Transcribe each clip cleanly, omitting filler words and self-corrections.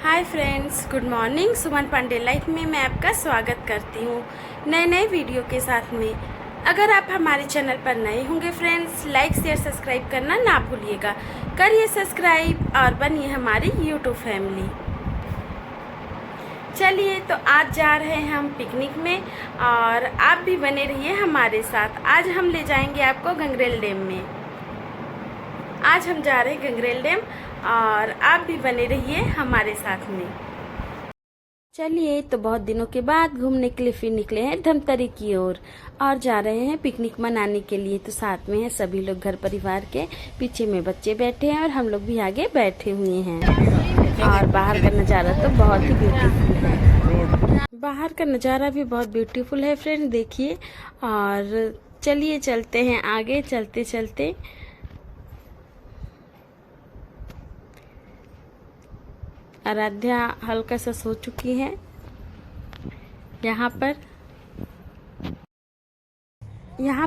हाय friends, good morning. Suman Pandey life में मैं आपका स्वागत करती हूँ नए वीडियो के साथ में। अगर आप हमारे चैनल पर नए होंगे फ्रेंड्स, लाइक शेयर सब्सक्राइब करना ना भूलिएगा। करिए सब्सक्राइब और बनिए हमारी यूट्यूब फैमिली। चलिए तो आज जा रहे हैं हम पिकनिक में और आप भी बने रहिए हमारे साथ। आज हम ले जाएंगे आपको गंगरेल डैम में। आज हम जा रहे हैं गंगरेल डैम और आप भी बने रहिए हमारे साथ में। चलिए तो बहुत दिनों के बाद घूमने के लिए फिर निकले हैं धमतरी की ओर और जा रहे हैं पिकनिक मनाने के लिए। तो साथ में है सभी लोग घर परिवार के, पीछे में बच्चे बैठे हैं और हम लोग भी आगे बैठे हुए हैं। और बाहर का नज़ारा तो बहुत ही ब्यूटीफुल है। बाहर का नज़ारा भी बहुत ब्यूटीफुल है फ्रेंड, देखिए। और चलिए चलते हैं आगे। चलते चलते आराध्या हल्का सा सो चुकी है। यहाँ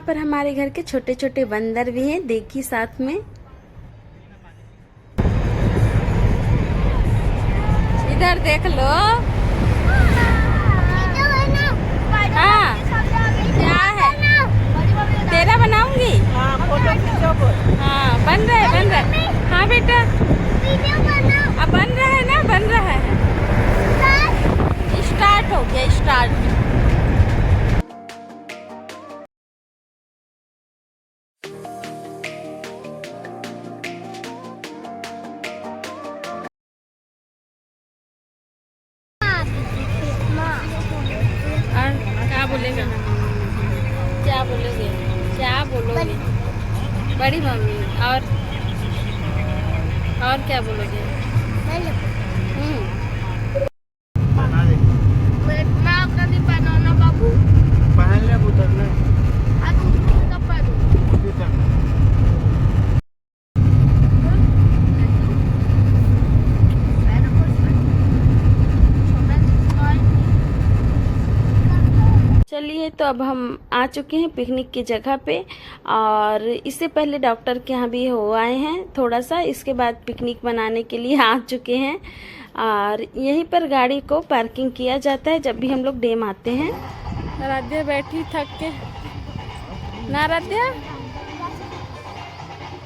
पर हमारे घर के छोटे छोटे बंदर भी हैं, देखिए साथ में। इधर देख लो। हाँ, क्या है? तेरा बनाऊंगी। हाँ, बन रहा है। हाँ बेटा, अब बन रहा है ना, बन रहा है। स्टार्ट हो गया, स्टार्ट। और क्या बोलेगा? क्या बोलोगे? क्या बोलोगे? बड़ी मम्मी। और क्या बोलोगे? चलिए तो अब हम आ चुके हैं पिकनिक की जगह पे और इससे पहले डॉक्टर के यहाँ भी हो आए हैं थोड़ा सा। इसके बाद पिकनिक मनाने के लिए आ चुके हैं और यहीं पर गाड़ी को पार्किंग किया जाता है जब भी हम लोग डैम आते हैं। आराध्या बैठी थक के ना। आराध्या,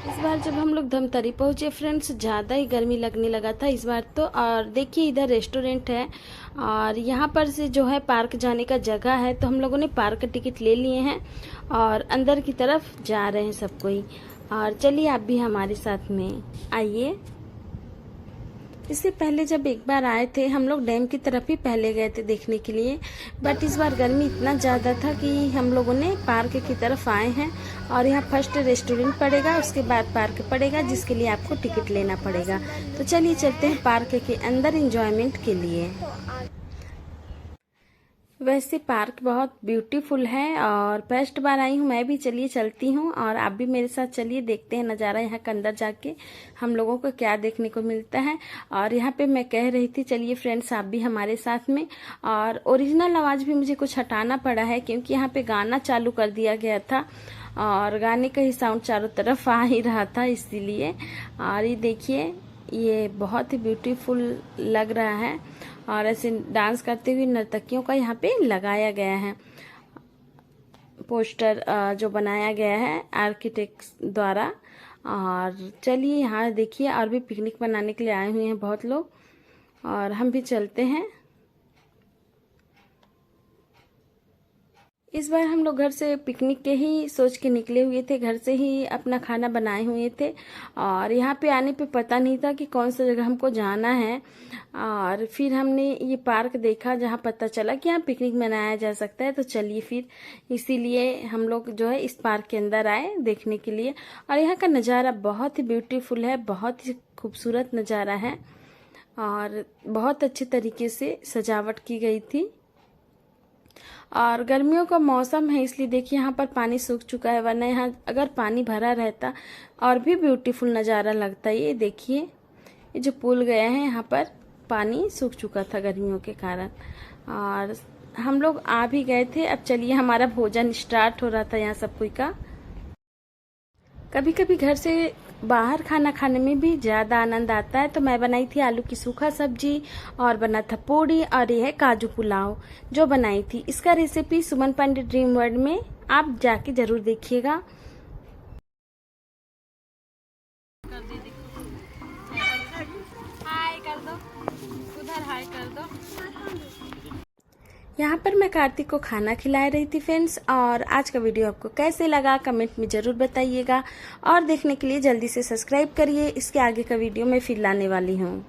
इस बार जब हम लोग धमतरी पहुँचे फ्रेंड्स, ज़्यादा ही गर्मी लगने लगा था इस बार तो। और देखिए इधर रेस्टोरेंट है और यहाँ पर से जो है पार्क जाने का जगह है, तो हम लोगों ने पार्क का टिकट ले लिए हैं और अंदर की तरफ जा रहे हैं सब कोई। और चलिए आप भी हमारे साथ में आइए। इससे पहले जब एक बार आए थे हम लोग डैम की तरफ ही पहले गए थे देखने के लिए, बट इस बार गर्मी इतना ज़्यादा था कि हम लोगों ने पार्क की तरफ आए हैं। और यहाँ फर्स्ट रेस्टोरेंट पड़ेगा, उसके बाद पार्क पड़ेगा जिसके लिए आपको टिकट लेना पड़ेगा। तो चलिए चलते हैं पार्क के अंदर एंजॉयमेंट के लिए। वैसे पार्क बहुत ब्यूटीफुल है और फर्स्ट बार आई हूँ मैं भी। चलिए चलती हूँ और आप भी मेरे साथ चलिए, देखते हैं नज़ारा यहाँ के अंदर जाके हम लोगों को क्या देखने को मिलता है। और यहाँ पे मैं कह रही थी चलिए फ्रेंड्स आप भी हमारे साथ में। और ओरिजिनल आवाज़ भी मुझे कुछ हटाना पड़ा है क्योंकि यहाँ पे गाना चालू कर दिया गया था और गाने का ही साउंड चारों तरफ आ ही रहा था, इसीलिए। और ये देखिए, ये बहुत ही ब्यूटीफुल लग रहा है और ऐसे डांस करते हुए नर्तकियों का यहाँ पे लगाया गया है पोस्टर जो बनाया गया है आर्किटेक्ट द्वारा। और चलिए यहाँ देखिए, और भी पिकनिक मनाने के लिए आए हुए हैं बहुत लोग और हम भी चलते हैं। इस बार हम लोग घर से पिकनिक के ही सोच के निकले हुए थे, घर से ही अपना खाना बनाए हुए थे। और यहाँ पे आने पे पता नहीं था कि कौन सा जगह हमको जाना है। और फिर हमने ये पार्क देखा जहाँ पता चला कि यहाँ पिकनिक मनाया जा सकता है। तो चलिए फिर इसीलिए हम लोग जो है इस पार्क के अंदर आए देखने के लिए। और यहाँ का नज़ारा बहुत ही ब्यूटीफुल है, बहुत ही खूबसूरत नज़ारा है और बहुत अच्छे तरीके से सजावट की गई थी। और गर्मियों का मौसम है इसलिए देखिए यहाँ पर पानी सूख चुका है, वरना यहाँ अगर पानी भरा रहता और भी ब्यूटीफुल नज़ारा लगता। ये देखिए, ये जो पुल गया है यहाँ पर पानी सूख चुका था गर्मियों के कारण और हम लोग आ भी गए थे। अब चलिए हमारा भोजन स्टार्ट हो रहा था यहाँ सब कोई का। कभी कभी घर से बाहर खाना खाने में भी ज़्यादा आनंद आता है। तो मैं बनाई थी आलू की सूखा सब्जी और बना था पूड़ी, और ये है काजू पुलाव जो बनाई थी। इसका रेसिपी सुमन पांडे ड्रीम वर्ल्ड में आप जाके ज़रूर देखिएगा। हाय कर दो, उधर हाय कर दो। यहाँ पर मैं कार्तिक को खाना खिला रही थी फ्रेंड्स। और आज का वीडियो आपको कैसे लगा कमेंट में ज़रूर बताइएगा, और देखने के लिए जल्दी से सब्सक्राइब करिए। इसके आगे का वीडियो मैं फिर लाने वाली हूँ।